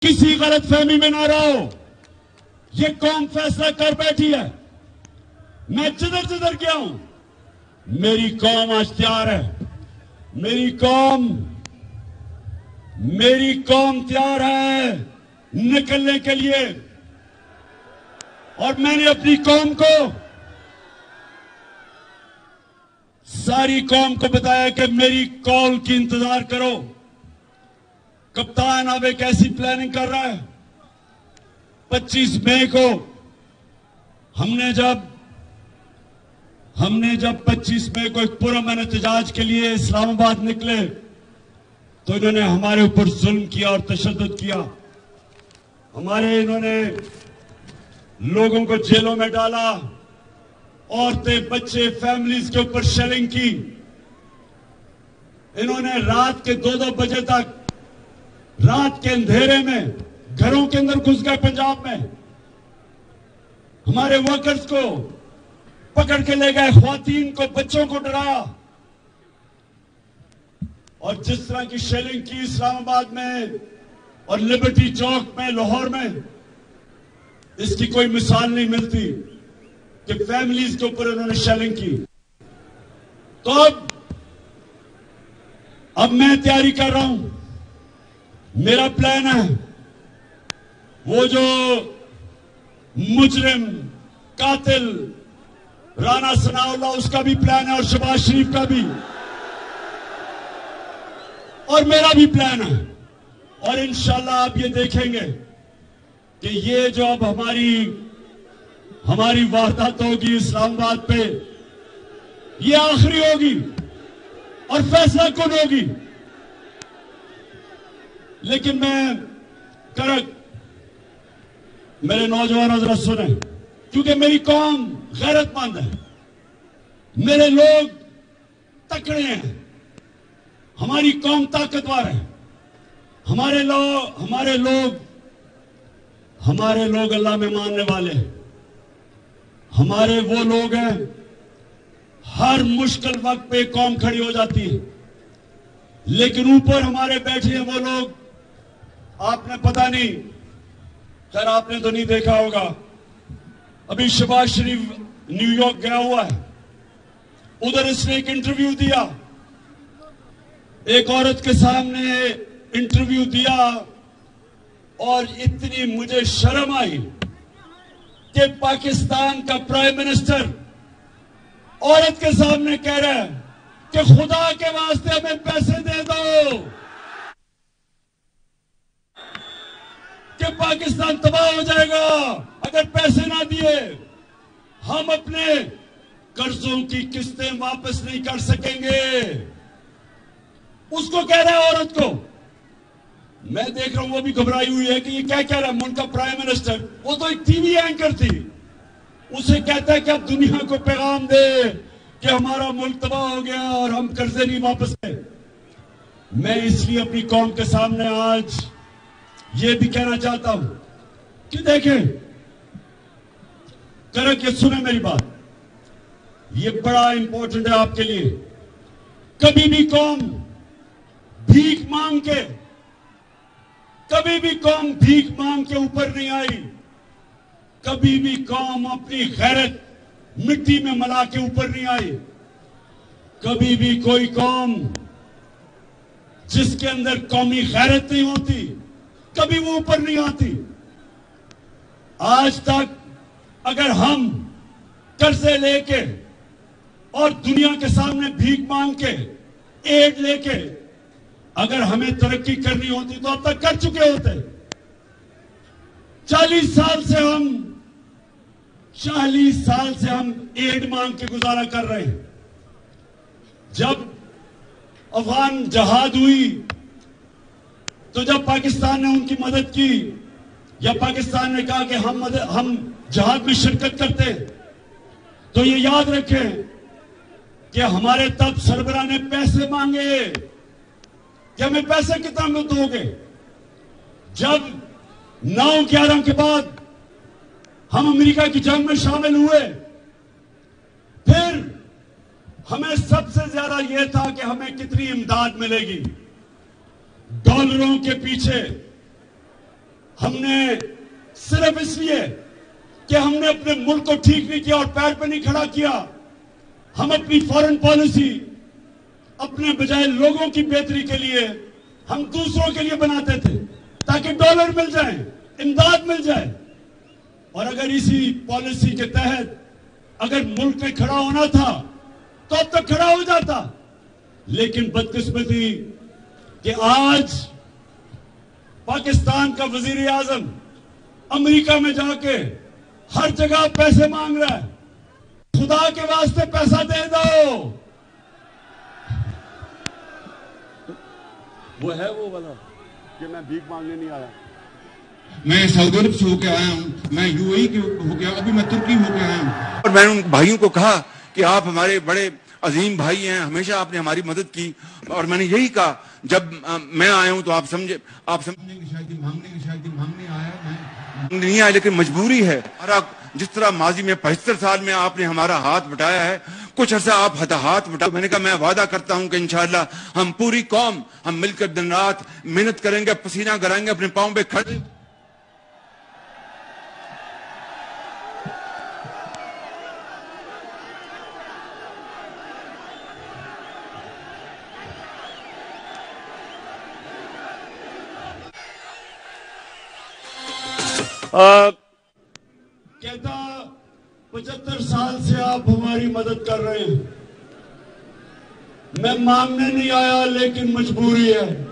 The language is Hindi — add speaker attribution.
Speaker 1: किसी गलतफहमी में ना रहो। ये कौम फैसला कर बैठी है। मैं जिधर जिधर गया हूं, मेरी कौम आज तैयार है। मेरी कौम तैयार है निकलने के लिए। और मैंने अपनी कौम को, सारी कौम को बताया कि मेरी कॉल की इंतजार करो। कप्तान अब एक ऐसी प्लानिंग कर रहा है। 25 मई को हमने जब 25 मई को एक पुरअमन एहतजाज के लिए इस्लामाबाद निकले तो इन्होंने हमारे ऊपर जुल्म किया और तशद्दुद किया। इन्होंने लोगों को जेलों में डाला, औरतें, बच्चे, फैमिलीज के ऊपर शेलिंग की। इन्होंने रात के 2-2 बजे तक, रात के अंधेरे में घरों के अंदर घुस गए। पंजाब में हमारे वर्कर्स को पकड़ के ले गए, ख्वातीन को, बच्चों को डराया। और जिस तरह की शेलिंग की इस्लामाबाद में और लिबर्टी चौक में, लाहौर में, इसकी कोई मिसाल नहीं मिलती कि फैमिलीज के ऊपर उन्होंने शेलिंग की। तो अब मैं तैयारी कर रहा हूं। मेरा प्लान है, वो जो मुजरिम कातिल राना सनाउल्लाह, उसका भी प्लान है, और शहबाज शरीफ का भी, और मेरा भी प्लान है। और इंशाल्लाह आप ये देखेंगे कि ये जो अब हमारी वारदात होगी इस्लामाबाद पे, ये आखिरी होगी और फैसला कौन होगी। लेकिन मेरे नौजवानों जरा सुने, क्योंकि मेरी कौम गैरतमंद है, मेरे लोग तकड़े हैं, हमारी कौम ताकतवर है। हमारे लोग अल्लाह में मानने वाले हैं। हमारे वो लोग हैं, हर मुश्किल वक्त पे कौम खड़ी हो जाती है। लेकिन ऊपर हमारे बैठे हैं वो लोग, आपने पता नहीं, खैर आपने तो नहीं देखा होगा, अभी शहबाज शरीफ न्यूयॉर्क गया हुआ है, उधर इसने एक इंटरव्यू दिया, एक औरत के सामने इंटरव्यू दिया, और इतनी मुझे शर्म आई कि पाकिस्तान का प्राइम मिनिस्टर औरत के सामने कह रहा है कि खुदा के वास्ते हमें पैसे दे दो कि पाकिस्तान तबाह हो जाएगा अगर पैसे ना दिए। हम अपने कर्जों की किस्तें वापस नहीं कर सकेंगे। उसको कह रहा है औरत को। मैं देख रहा हूं वो भी घबराई हुई है कि ये क्या कह रहा है। उनका प्राइम मिनिस्टर, वो तो एक टीवी एंकर थी, उसे कहता है कि आप दुनिया को पैगाम दे कि हमारा मुल्क तबाह हो गया और हम कर्जे नहीं वापस करें। मैं इसलिए अपनी कौम के सामने आज ये भी कहना चाहता हूं कि देखें, करक ये सुने मेरी बात, ये बड़ा इंपॉर्टेंट है आपके लिए। कभी भी कौम भीख मांग के ऊपर नहीं आई। कभी भी कौम अपनी गैरत मिट्टी में मिला के ऊपर नहीं आई। कभी भी कोई कौम जिसके अंदर कौमी गैरत नहीं होती, कभी वो ऊपर नहीं आती। आज तक अगर हम कर्जे लेके और दुनिया के सामने भीख मांग के, एड लेके अगर हमें तरक्की करनी होती तो अब तक कर चुके होते। 40 साल से हम एड मांग के गुजारा कर रहे हैं। जब अफगान जहाद हुई तो जब पाकिस्तान ने उनकी मदद की, या पाकिस्तान ने कहा कि हम जहाद में शिरकत करते हैं, तो ये याद रखें कि हमारे तब सरबराह ने पैसे मांगे कि हमें पैसे कितना दोगे। जब 9/11 के बाद हम अमेरिका की जंग में शामिल हुए, फिर हमें सबसे ज्यादा यह था कि हमें कितनी इमदाद मिलेगी। डॉलरों के पीछे हमने सिर्फ इसलिए कि हमने अपने मुल्क को ठीक नहीं किया और पैर पे नहीं खड़ा किया, हम अपनी फॉरेन पॉलिसी अपने बजाय लोगों की बेहतरी के लिए हम दूसरों के लिए बनाते थे ताकि डॉलर मिल जाए, इमदाद मिल जाए। और अगर इसी पॉलिसी के तहत अगर मुल्क में खड़ा होना था तो अब तक खड़ा हो जाता, लेकिन बदकिस्मती कि आज पाकिस्तान का वजीर आजम अमेरिका में जाके हर जगह पैसे मांग रहा है। खुदा के वास्ते पैसा दे दो। वो है वो वाला कि मैं भीख मांगने नहीं आया।
Speaker 2: मैं सऊदी अरब से होके आया हूँ, मैं यूएई के होके, अभी मैं तुर्की होके आया हूँ।
Speaker 3: और मैंने उन भाइयों को कहा कि आप हमारे बड़े अजीम भाई हैं, हमेशा आपने हमारी मदद की। और मैंने यही कहा जब मैं आया हूँ तो आप समझे, आप
Speaker 2: मांगने आया मैं
Speaker 3: नहीं आया, लेकिन मजबूरी है। जिस तरह माजी में 75 साल में आपने हमारा हाथ बटाया है, कुछ अर्सा आप हाथ बटा। मैंने कहा मैं वादा करता हूं कि इंशाअल्लाह हम पूरी कौम हम मिलकर दिन रात मेहनत करेंगे, पसीना गराएंगे, अपने पांव पे खड़े।
Speaker 1: कहता 75 साल से आप हमारी मदद कर रहे हैं। मैं मांगने नहीं आया, लेकिन मजबूरी है।